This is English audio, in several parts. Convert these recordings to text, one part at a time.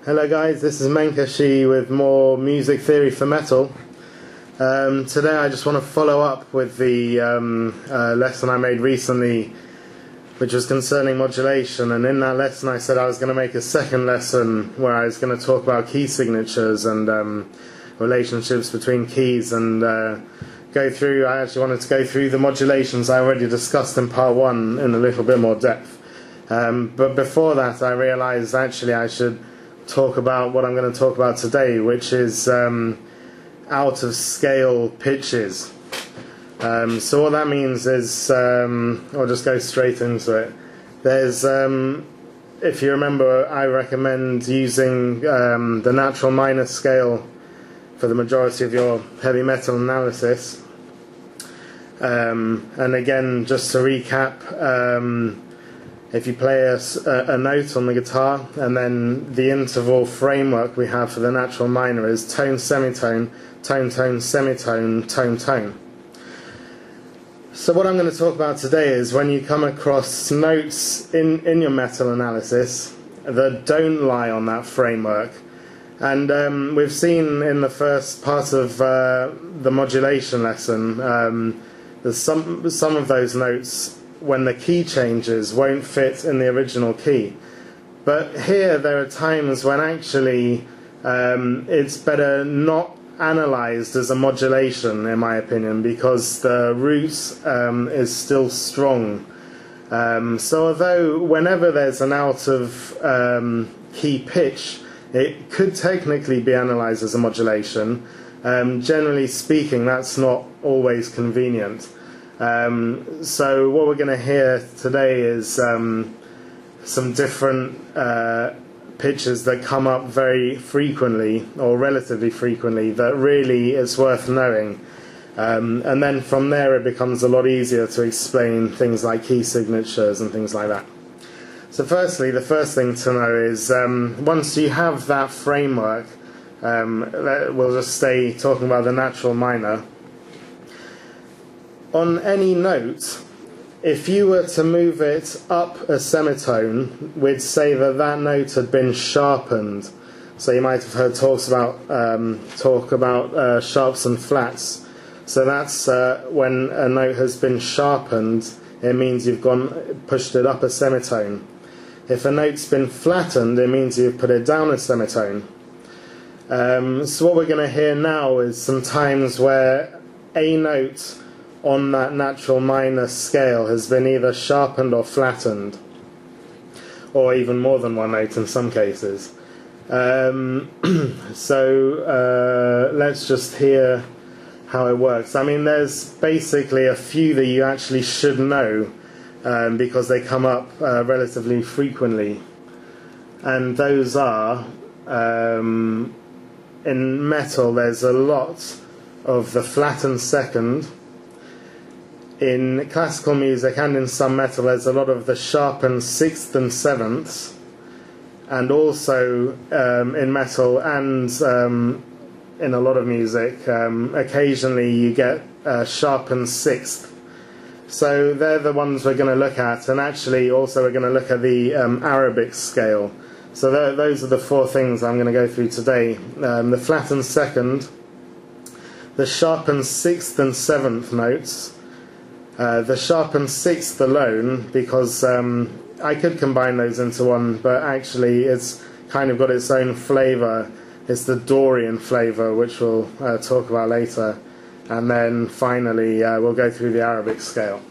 Hello guys, this is Menkashi with more music theory for metal. Today I just want to follow up with the lesson I made recently, which was concerning modulation, and in that lesson I said I was going to make a second lesson where I was going to talk about key signatures and relationships between keys, and I actually wanted to go through the modulations I already discussed in part 1 in a little bit more depth. But before that I realized actually I should talk about what I'm going to talk about today, which is out of scale pitches. So what that means is, I'll just go straight into it. There's, if you remember, I recommend using the natural minor scale for the majority of your heavy metal analysis. And again, just to recap, if you play a note on the guitar, and then the interval framework we have for the natural minor is tone, semitone, tone, tone, semitone, tone, tone. So what I'm going to talk about today is when you come across notes in your metal analysis that don't lie on that framework. And we've seen in the first part of the modulation lesson that some of those notes, when the key changes, won't fit in the original key. But here there are times when actually it's better not analysed as a modulation, in my opinion, because the root is still strong. So although whenever there's an out of key pitch, it could technically be analysed as a modulation, generally speaking that's not always convenient. So what we're going to hear today is some different pitches that come up very frequently, or relatively frequently, that really is worth knowing. And then from there it becomes a lot easier to explain things like key signatures and things like that. So firstly, the first thing to know is once you have that framework, we'll just stay talking about the natural minor. On any note, if you were to move it up a semitone, we'd say that that note had been sharpened. So you might have heard talk about sharps and flats. So that's when a note has been sharpened, it means you've pushed it up a semitone. If a note's been flattened, it means you've put it down a semitone. So what we're going to hear now is some times where a note on that natural minor scale has been either sharpened or flattened, or even more than one note in some cases. So let's just hear how it works. I mean, there's basically a few that you actually should know because they come up relatively frequently, and those are in metal there's a lot of the flattened second. In classical music and in some metal there's a lot of the sharpened sixth and sevenths, and also in metal and in a lot of music occasionally you get sharpened sixth. So they're the ones we're going to look at, and actually also we're going to look at the Arabic scale. So those are the four things I'm going to go through today. The flattened second, the sharpened sixth and seventh notes, the sharpened sixth alone, because I could combine those into one, but actually it's kind of got its own flavour. It's the Dorian flavour, which we'll talk about later. And then finally we'll go through the Arabic scale.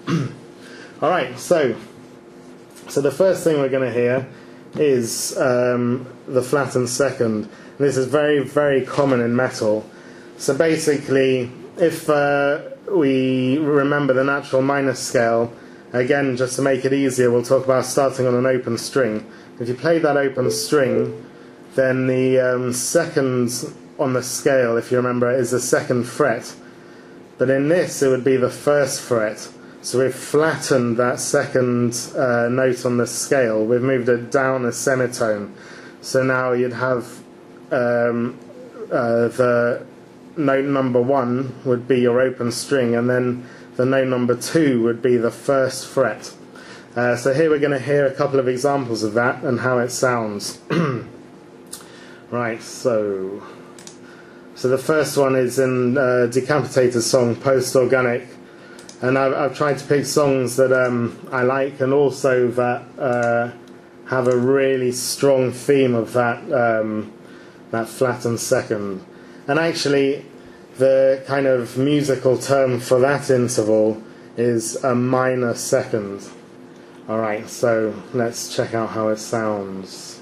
Alright, so the first thing we're going to hear is the flattened second. This is very, very common in metal. So basically, if we remember the natural minor scale, again, just to make it easier, we'll talk about starting on an open string. If you play that open string, then the second on the scale, if you remember, is the second fret. But in this, it would be the first fret. So we've flattened that second note on the scale. We've moved it down a semitone. So now you'd have the note number 1 would be your open string, and then the note number 2 would be the first fret. So here we're going to hear a couple of examples of that and how it sounds. Right, so the first one is in Decapitator's song, Post-Organic. And I've tried to pick songs that I like, and also that have a really strong theme of that flattened second. And actually, the kind of musical term for that interval is a minor second. Alright, so let's check out how it sounds.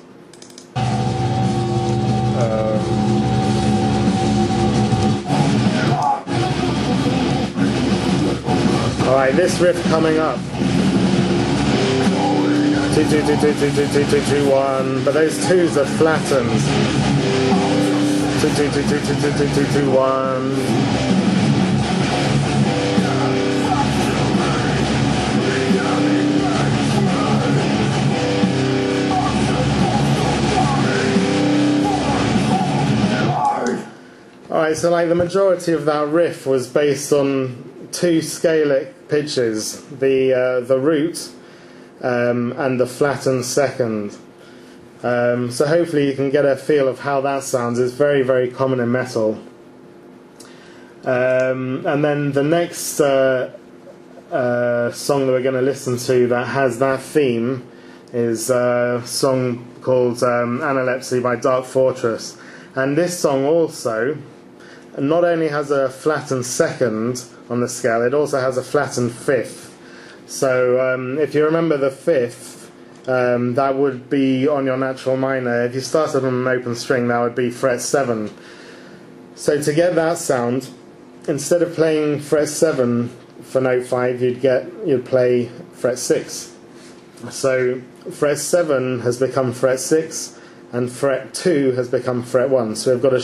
Alright, this riff coming up. 2 2 2 2 2 2 2 2 2 1, but those twos are flattened. 2 2 2 2 2 2 2 2 2 1. Alright, so like the majority of that riff was based on two scalic pitches, the root and the flattened second. So hopefully you can get a feel of how that sounds. It's very, very common in metal. And then the next song that we're going to listen to that has that theme is a song called Analytical by Dark Fortress. And this song also not only has a flattened second on the scale, it also has a flattened fifth. So if you remember the fifth, that would be on your natural minor. If you started on an open string, that would be fret 7. So to get that sound, instead of playing fret 7 for note 5, you'd play fret 6. So fret 7 has become fret 6, and fret 2 has become fret 1. So we've got a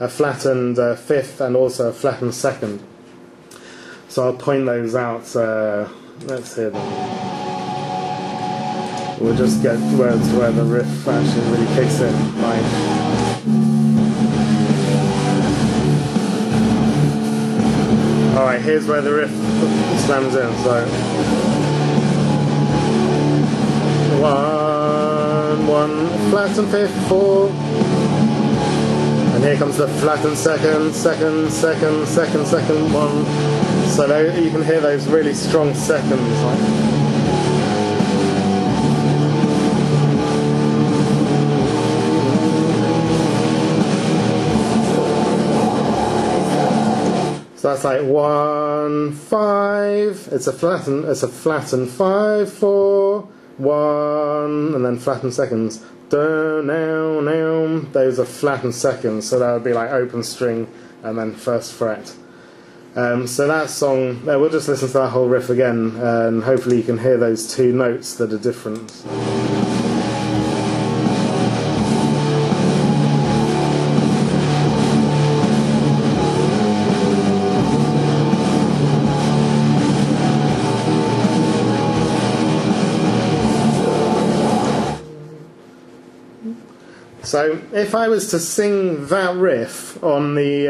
flattened fifth and also a flattened second. So I'll point those out. Let's hear them. We'll just get words where the riff actually really kicks in. Right. Alright, here's where the riff slams in. So 1 1 flattened fifth 4. And here comes the flattened second, second, second, second, second, 1. So you can hear those really strong seconds. Right? So that's like 1 5. It's a flattened 5 4 1, and then flattened seconds. Now, those are flattened seconds, so that would be like open string and then first fret. So that song, we'll just listen to that whole riff again, and hopefully you can hear those two notes that are different. So if I was to sing that riff on the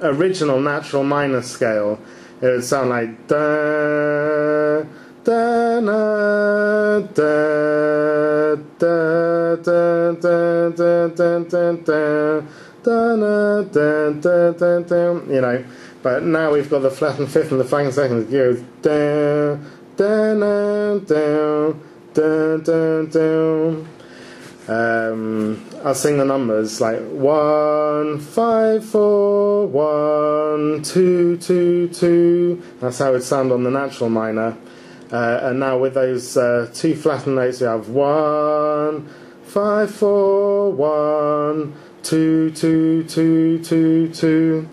original natural minor scale, it would sound like da da na da da da da da da da da da na da da da da, you know. But now we've got the flattened fifth and the flattened second. It goes da da na da da da da. I'll sing the numbers like 1 5 4 1 2 2 2. That's how it would sound on the natural minor. And now with those two flattened notes, we have 1 5 4 1 2 2 2 2 2.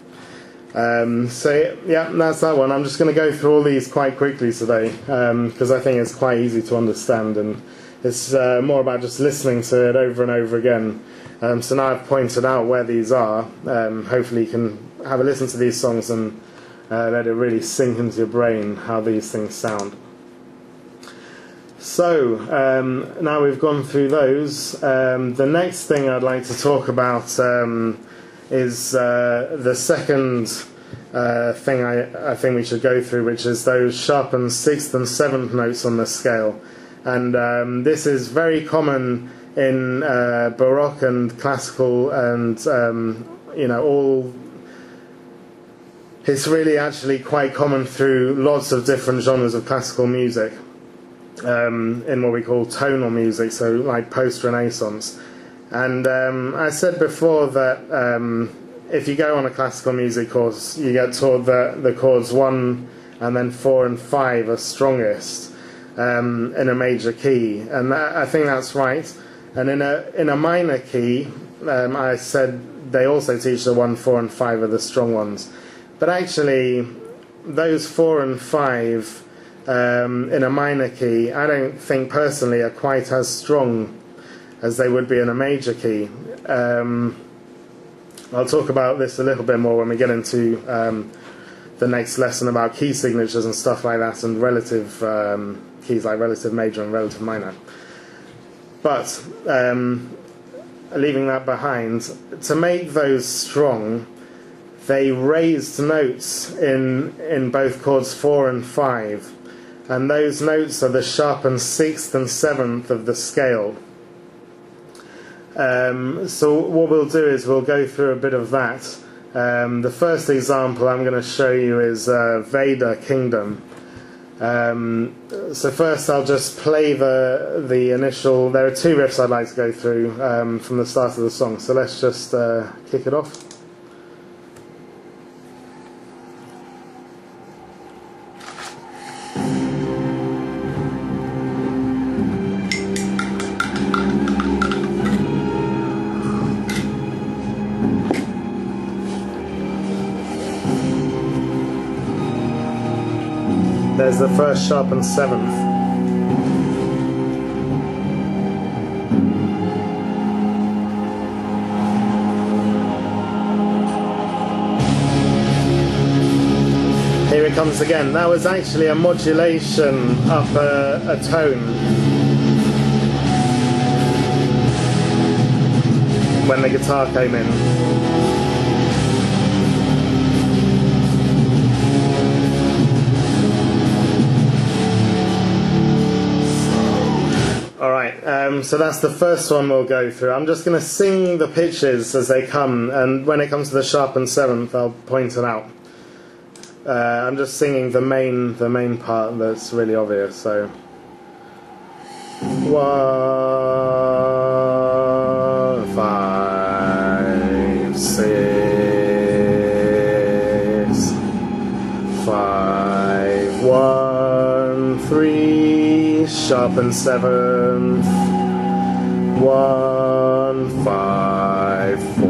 So yeah, that's that one. I'm just going to go through all these quite quickly today because I think it's quite easy to understand, and it's more about just listening to it over and over again. So now I've pointed out where these are. Hopefully you can have a listen to these songs and let it really sink into your brain how these things sound. So now we've gone through those. The next thing I'd like to talk about is the second thing I think we should go through, which is those sharpened 6th and 7th notes on the scale. And this is very common in Baroque and classical and all. It's really actually quite common through lots of different genres of classical music, in what we call tonal music, so like post-Renaissance. And I said before that if you go on a classical music course, you get taught that the chords 1 and then 4 and 5 are strongest in a major key, and I think that's right. And in a minor key, I said they also teach the 1, 4 and 5 are the strong ones. But actually, those 4 and 5 in a minor key, I don't think personally are quite as strong as they would be in a major key. I'll talk about this a little bit more when we get into the next lesson about key signatures and stuff like that, and relative keys like relative major and relative minor. But leaving that behind, to make those strong, they raised notes in both chords 4 and 5, and those notes are the sharpened 6th and 7th of the scale. So what we'll do is we'll go through a bit of that. The first example I'm going to show you is Veda Kingdom. So first I'll just play the initial. There are 2 riffs I'd like to go through from the start of the song, so let's just kick it off. There's the first sharpened 7th. Here it comes again. That was actually a modulation up a tone when the guitar came in. Alright, so that's the first one we'll go through. I'm just going to sing the pitches as they come, and when it comes to the sharpened 7th, I'll point it out. I'm just singing the main part that's really obvious. So 1, 5, 6, 5, 1, 3, sharpened 7th, 1, 5, 4,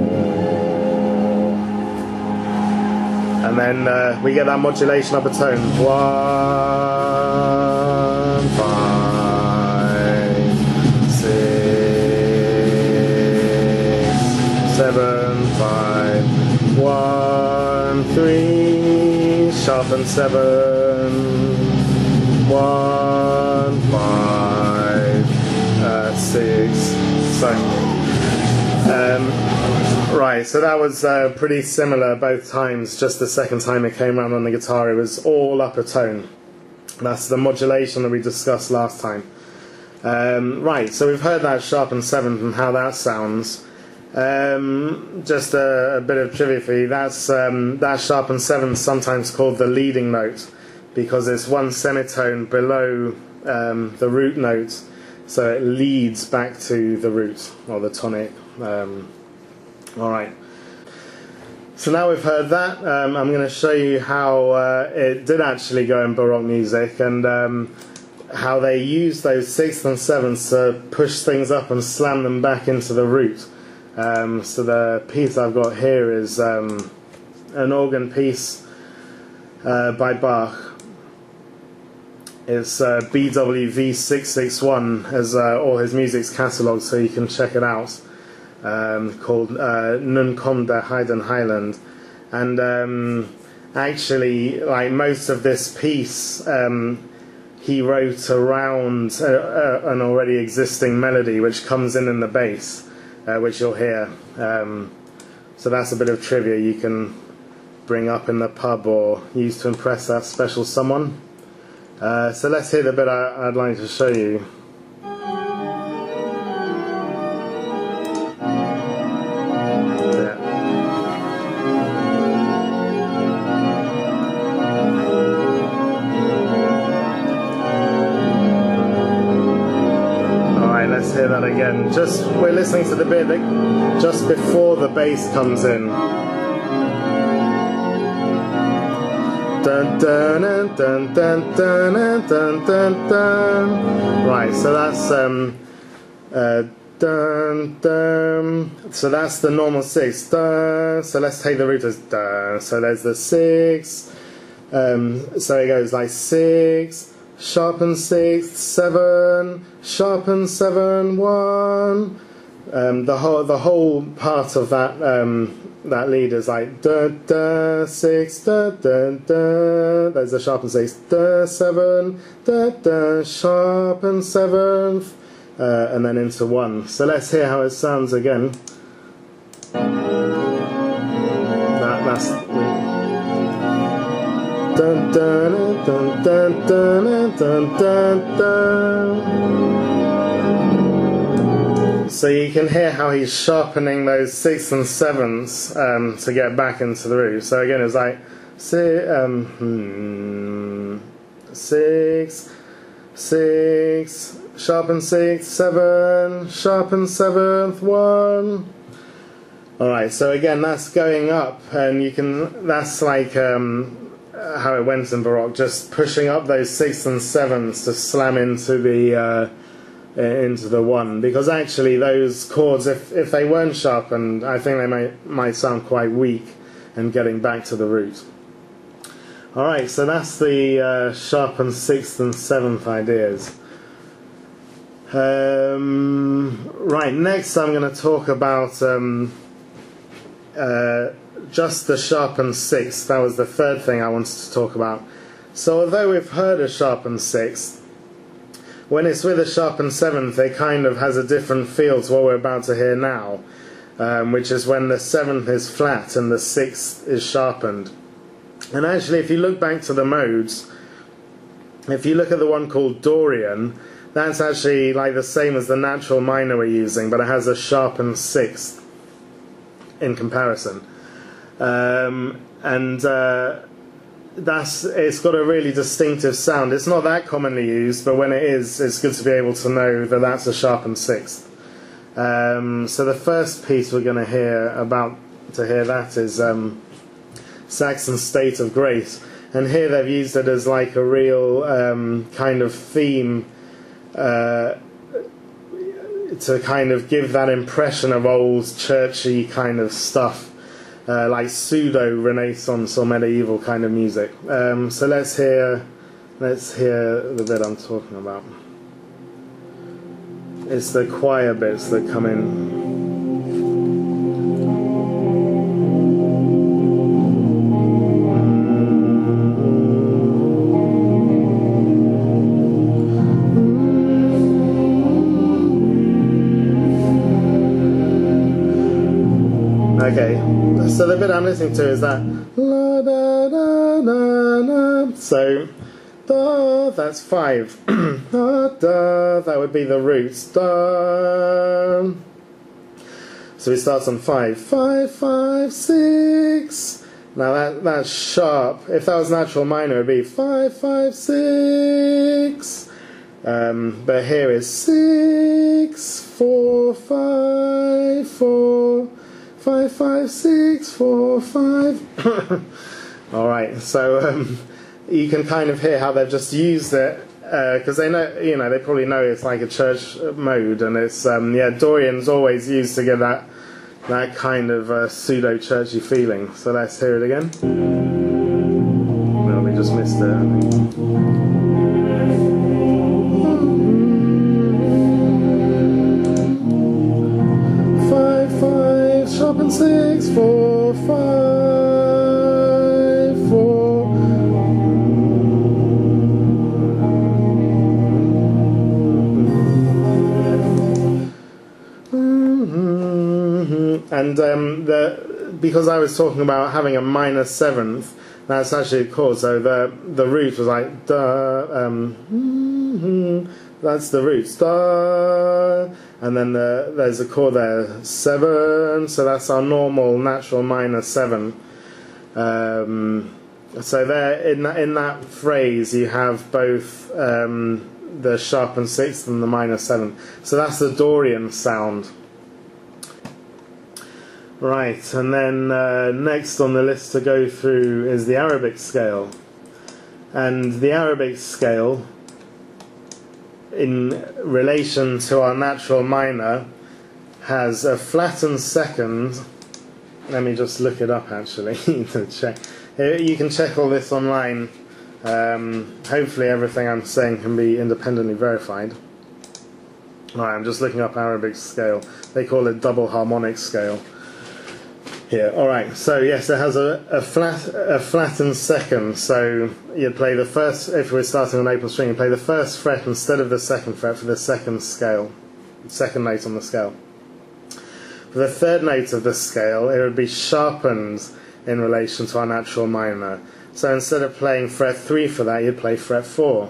and then we get that modulation up a tone. 1, 5, 6, 7, 5, 1, 3, sharpened 7, 1, 5, 6. So, right, so that was pretty similar both times. Just the second time it came around on the guitar, it was all upper tone. That's the modulation that we discussed last time. Right, so we've heard that sharpened 7th and how that sounds. Just a bit of trivia for you. That's that sharpened 7th, sometimes called the leading note, because it's 1 semitone below the root note, so it leads back to the root or the tonic. Alright, so now we've heard that, I'm going to show you how it did actually go in Baroque music, and how they used those 6th and 7ths to push things up and slam them back into the root. So the piece I've got here is an organ piece by Bach. It's BWV 661 as all his music's catalogue, so you can check it out. Called Nun kommt der Heiden Heiland, and actually, like most of this piece, he wrote around an already existing melody which comes in the bass, which you'll hear. So that's a bit of trivia you can bring up in the pub or use to impress that special someone. So let's hear the bit I'd like to show you. again. We're listening to the bit that just before the bass comes in. Dun, dun, dun, dun, dun, dun, dun, dun, dun. Right, so that's dun, dun. So that's the normal 6. Dun. So let's take the root as dun. So there's the 6. So it goes like 6, sharpen 6, 7, sharpen 7, 1. The whole part of that that lead is like da da 6 da da da. There's a sharpen 6, da 7 da da, sharpen 7th, and then into 1. So let's hear how it sounds again. That's dun dun dun dun dun dun dun dun. So you can hear how he's sharpening those 6s and 7s to get back into the root. So again, it's like 6, 6, sharpen 6, 7, sharpen 7th, 1. All right. So again, that's going up, and you can. That's like how it went in Baroque, just pushing up those 6s and 7s to slam into the 1, because actually those chords, if they weren't sharpened, I think they might sound quite weak and getting back to the root. Alright, so that's the sharpened 6th and 7th ideas. Right, next I'm going to talk about just the sharpened 6th. That was the third thing I wanted to talk about. So although we've heard a sharpened 6th, when it's with a sharpened 7th, it kind of has a different feel to what we're about to hear now, which is when the 7th is flat and the 6th is sharpened. And actually, if you look back to the modes, if you look at the one called Dorian, that's actually like the same as the natural minor we're using, but it has a sharpened 6th in comparison. It's got a really distinctive sound. It's not that commonly used, but when it is, it's good to be able to know that that's a sharpened 6th. So the first piece we're going to hear that is Saxon's State of Grace, and here they've used it as like a real kind of theme to kind of give that impression of old churchy kind of stuff. Like pseudo-Renaissance or medieval kind of music. So let's hear the bit I'm talking about. It's the choir bits that come in. Okay. So the bit I'm listening to is that la da da da da. So da, that's 5. Da da, that would be the roots. Da. So it starts on 5. 5, 5, 6. Now that's sharp. If that was natural minor, it would be 5, 5, 6. But here is 6, 4, 5, 4. 5, 5, 6, 4, 5. Alright, so you can kind of hear how they've just used it, because they know, they probably know it's like a church mode, and it's, Dorian's always used to get that kind of pseudo-churchy feeling. So let's hear it again. Well, we just missed it, I think. Sharpen 6, 4, 5, 4. And because I was talking about having a minor 7th, that's actually a chord. So the root was like da. That's the root, da, and then there's a chord there, 7, so that's our normal natural minor 7. So there, in that phrase, you have both the sharpened sixth and the minor seventh. So that's the Dorian sound. Right, and then next on the list to go through is the Arabic scale. And the Arabic scale, in relation to our natural minor, has a flattened second. Let me just look it up actually to check. You can check all this online. Hopefully everything I'm saying can be independently verified. Right, I'm just looking up Arabic scale. They call it double harmonic scale. Here, alright, so yes, it has a flattened second, so you'd play the first, if we're starting on an open string, you play the first fret instead of the second fret for the second scale, second note on the scale. For the third note of the scale, it would be sharpened in relation to our natural minor. So instead of playing fret 3 for that, you'd play fret 4.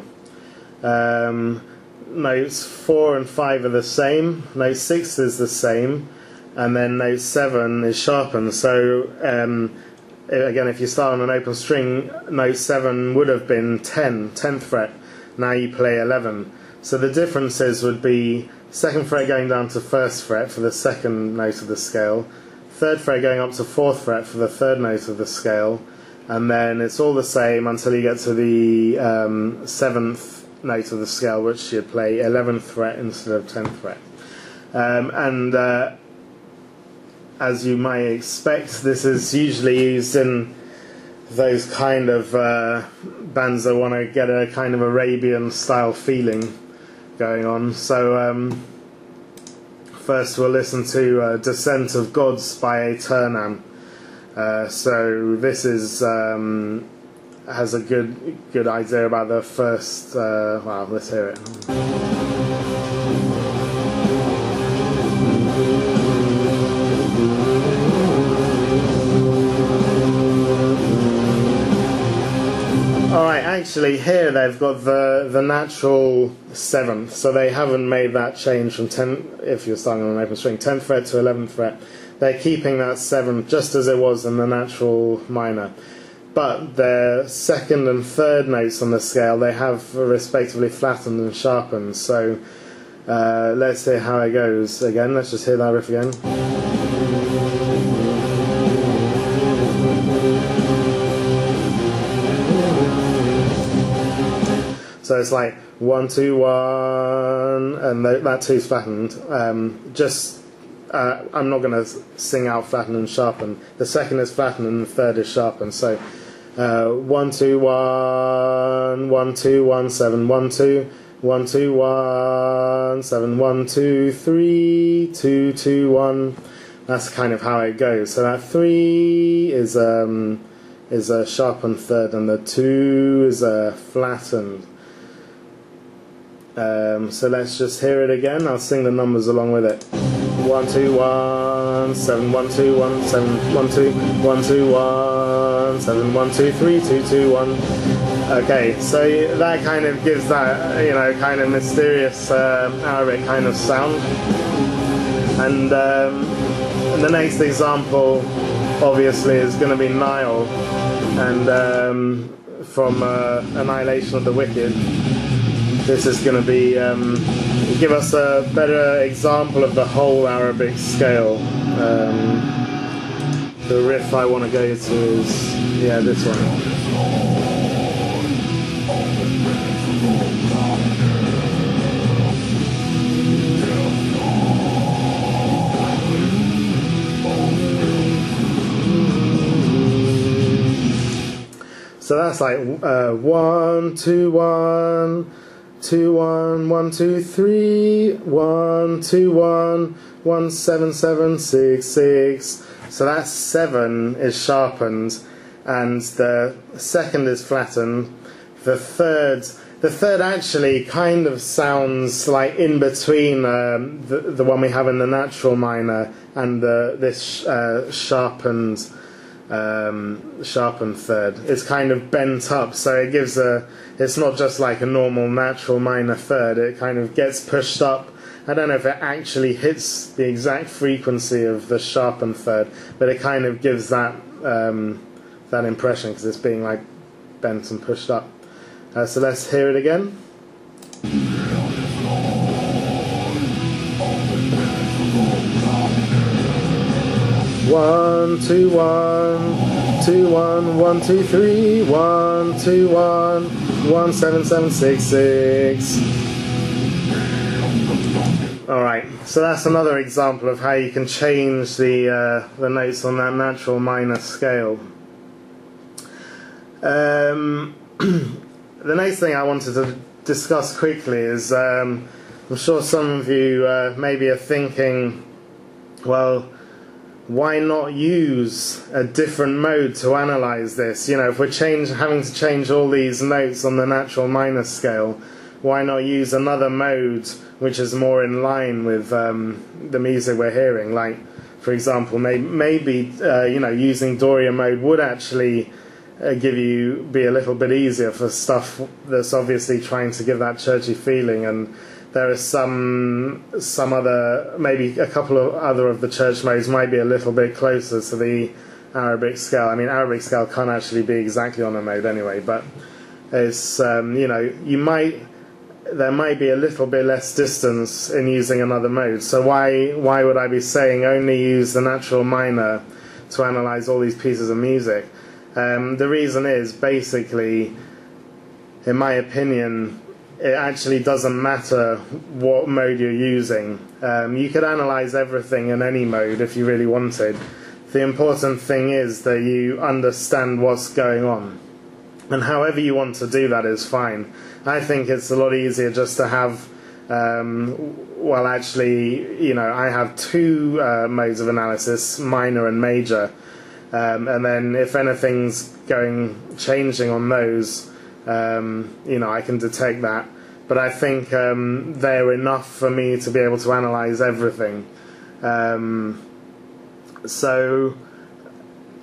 Notes 4 and 5 are the same, note 6 is the same, and then note 7 is sharpened. So again, if you start on an open string, note 7 would have been 10th fret. Now you play 11. So the differences would be second fret going down to first fret for the second note of the scale, third fret going up to fourth fret for the third note of the scale, and then it's all the same until you get to the seventh note of the scale, which you'd play 11th fret instead of 10th fret. As you might expect, this is usually used in those kind of bands that want to get a kind of Arabian style feeling going on. So first we'll listen to Descent of Gods by Turnham. So this is has a good idea about the first. Well, let's hear it. Alright, actually here they've got the natural 7th, so they haven't made that change from 10, if you're starting on an open string, 10th fret to 11th fret. They're keeping that 7th just as it was in the natural minor. But their second and third notes on the scale, they have respectively flattened and sharpened. So let's hear how it goes again. Let's just hear that riff again. So it's like 1, 2, 1, and that 2's flattened. I'm not going to sing out flatten and sharpen. The second is flattened and the third is sharpened. So 1, 2, 1, 1, 2, 1, 7, 1, 2, 1, 2, 1, 7, 1, 2, 3, 2, 2, 1. That's kind of how it goes. So that 3 is a sharpened third, and the 2 is a flattened. So let's just hear it again. I'll sing the numbers along with it. 1, 2, 1, 7, 1, 2, 1, 7, 1, 2, 1, 2, 1, 7, 1, 2, 3, 2, 2, 1. Okay, so that kind of gives that, kind of mysterious Arabic kind of sound. And the next example, obviously, is going to be Nile, and from Annihilation of the Wicked. This is going to be give us a better example of the whole Arabic scale. The riff I want to go to is, yeah, this one. So that's like 1, 2, 1, 2, 1, 1, 2, 3, 1, 2, 1, 1, 7, 7, 6, 6. So that 7 is sharpened, and the second is flattened. The third actually kind of sounds like in between the one we have in the natural minor and this sharpened third. It's kind of bent up, so it gives it's not just like a normal natural minor third. It kind of gets pushed up. I don't know if it actually hits the exact frequency of the sharpened third, but it kind of gives that that impression because it's being like bent and pushed up. So let's hear it again. 1 2 1 2 1 1 2 3 1 2 1 1 7 7 6 6. Alright, so that's another example of how you can change the notes on that natural minor scale. The next thing I wanted to discuss quickly is, I'm sure some of you maybe are thinking, well, why not use a different mode to analyze this? You know, if we're having to change all these notes on the natural minor scale, why not use another mode which is more in line with the music we're hearing? Like, for example, maybe you know, using Dorian mode would actually be a little bit easier for stuff that's obviously trying to give that churchy feeling, and there are some other, maybe a couple of other of the church modes might be a little bit closer to the Arabic scale. I mean, Arabic scale can't actually be exactly on a mode anyway, but it's you know, there might be a little bit less distance in using another mode. So why would I be saying only use the natural minor to analyze all these pieces of music? The reason is, basically, in my opinion, it actually doesn't matter what mode you're using. You could analyze everything in any mode if you really wanted. The important thing is that you understand what's going on. And however you want to do that is fine. I think it's a lot easier just to have, well, actually, you know, I have two modes of analysis, minor and major. And then if anything's changing on those, you know, I can detect that. But I think they're enough for me to be able to analyze everything. So,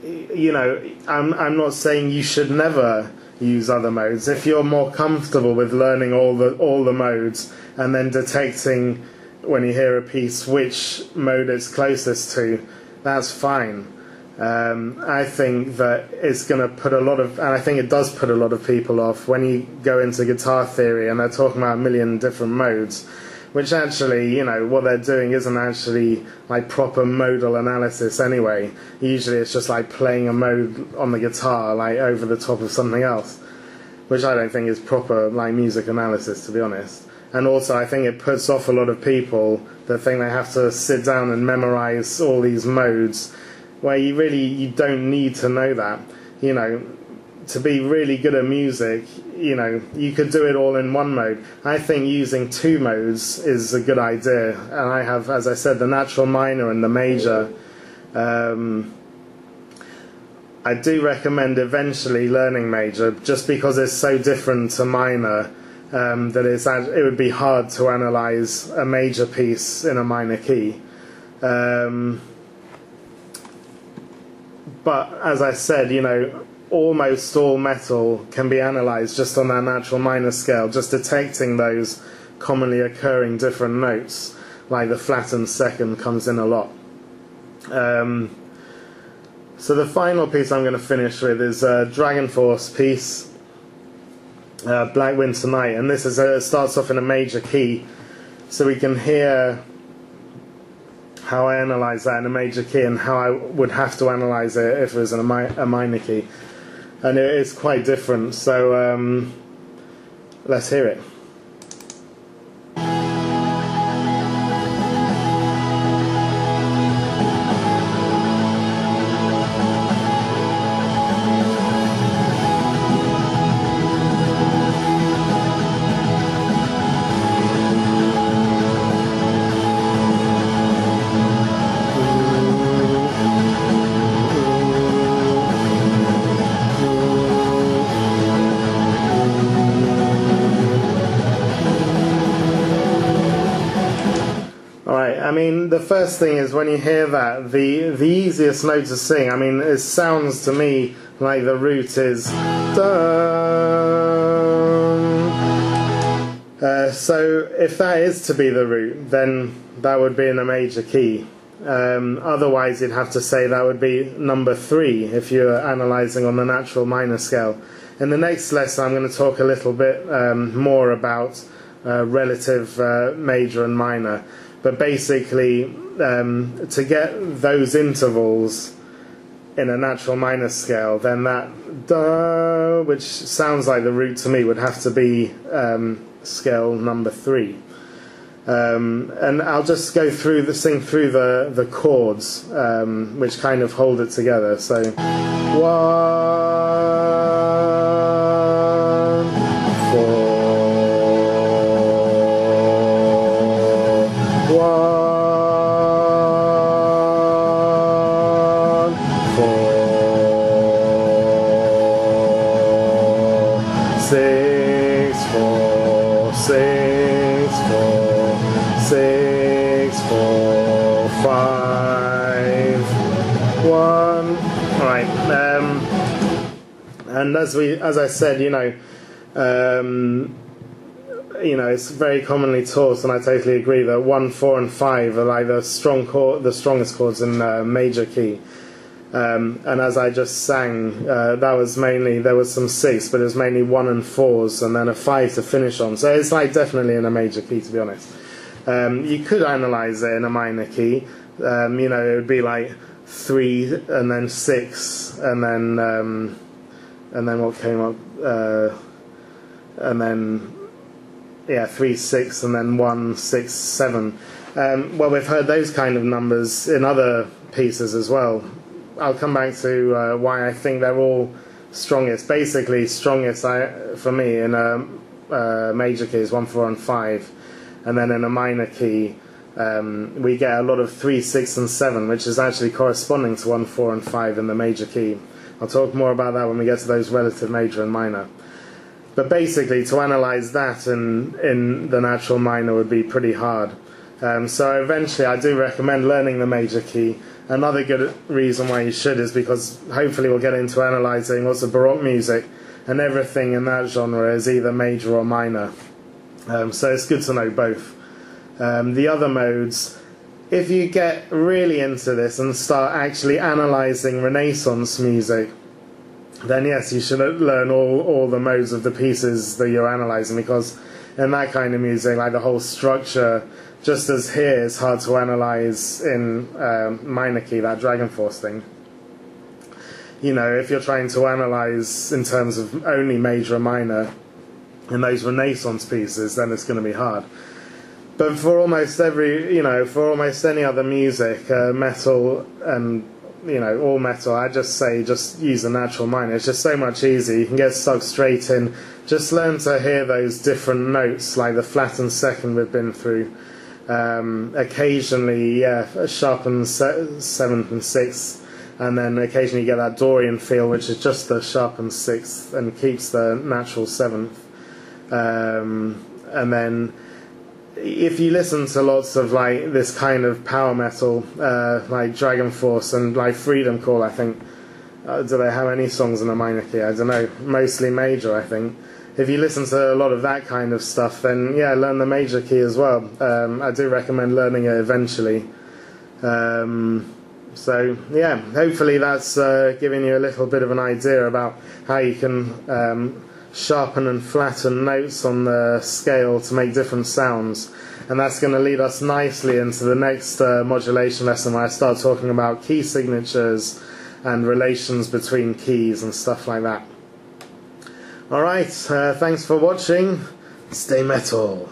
you know, I'm not saying you should never use other modes. If you're more comfortable with learning all the modes and then detecting when you hear a piece which mode it's closest to, that's fine. I think that it's going to put and I think it does put a lot of people off when you go into guitar theory and they're talking about a million different modes, which actually, you know, what they're doing isn't actually like proper modal analysis anyway. Usually it's just like playing a mode on the guitar like over the top of something else, which I don't think is proper like music analysis, to be honest. And also I think it puts off a lot of people that think they have to sit down and memorize all these modes, where you don't need to know that. You know, to be really good at music, you know, you could do it all in one mode. I think using two modes is a good idea, and I have, as I said, the natural minor and the major. I do recommend eventually learning major, just because it's so different to minor, that it would be hard to analyze a major piece in a minor key. But as I said, you know, almost all metal can be analysed just on that natural minor scale, just detecting those commonly occurring different notes, like the flattened second comes in a lot. So the final piece I'm going to finish with is a Dragon Force piece, Black Winter Night, and this starts off in a major key, so we can hear how I analyse that in a major key and how I would have to analyse it if it was in a minor key. And it is quite different, so let's hear it. I mean, the first thing is when you hear that, the easiest note to sing, I mean, it sounds to me like the root is dun. So if that is to be the root, then that would be in a major key. Otherwise, you'd have to say that would be number 3 if you're analysing on the natural minor scale. In the next lesson, I'm going to talk a little bit more about relative major and minor. But basically, to get those intervals in a natural minor scale, then that da, which sounds like the root to me, would have to be scale number 3. And I'll just go through sing through the chords, which kind of hold it together. So 1, 4, 1, 4, 6, 4, 6, 4, 6, 4, 5, 1. All right. And as I said, it's very commonly taught, and I totally agree, that 1, 4, and 5 are like the strongest chords in major key. And as I just sang, that was mainly, there was some 6, but it was mainly 1 and 4s, and then a 5 to finish on. So it's like definitely in a major key, to be honest. You could analyze it in a minor key. It would be like 3 and then 6, and then what came up, and then 3, 6, and then 1, 6, 7. Well, we've heard those kind of numbers in other pieces as well. I'll come back to why I think they're all strongest. Basically, strongest for me in a major key is 1, 4, and 5, and then in a minor key we get a lot of 3, 6, and 7, which is actually corresponding to 1, 4, and 5 in the major key. I'll talk more about that when we get to those relative major and minor. But basically, to analyze that in the natural minor would be pretty hard. So eventually, I do recommend learning the major key. Another good reason why you should is because hopefully we'll get into analysing lots of Baroque music, and everything in that genre is either major or minor. So it's good to know both. The other modes, if you get really into this and start actually analysing Renaissance music, then yes, you should learn all the modes of the pieces that you're analysing, because in that kind of music, like the whole structure, just as here, it's hard to analyse in minor key, that Dragon Force thing. If you're trying to analyse in terms of only major and minor in those Renaissance pieces, then it's going to be hard. But for almost for almost any other music, metal and all metal, I just say just use the natural minor. It's just so much easier. You can get stuck straight in. Just learn to hear those different notes, like the flattened second we've been through. Occasionally, a sharpened 7th and 6th, and then occasionally you get that Dorian feel, which is just the sharpened 6th and keeps the natural 7th. And then if you listen to lots of like this kind of power metal, like Dragon Force and like Freedom Call, I think, do they have any songs in a minor key? I don't know, mostly major, I think. If you listen to a lot of that kind of stuff, then yeah, learn the major key as well. I do recommend learning it eventually. So yeah, hopefully that's giving you a little bit of an idea about how you can sharpen and flatten notes on the scale to make different sounds. And that's going to lead us nicely into the next modulation lesson, where I start talking about key signatures and relations between keys and stuff like that. Alright, thanks for watching. Stay metal.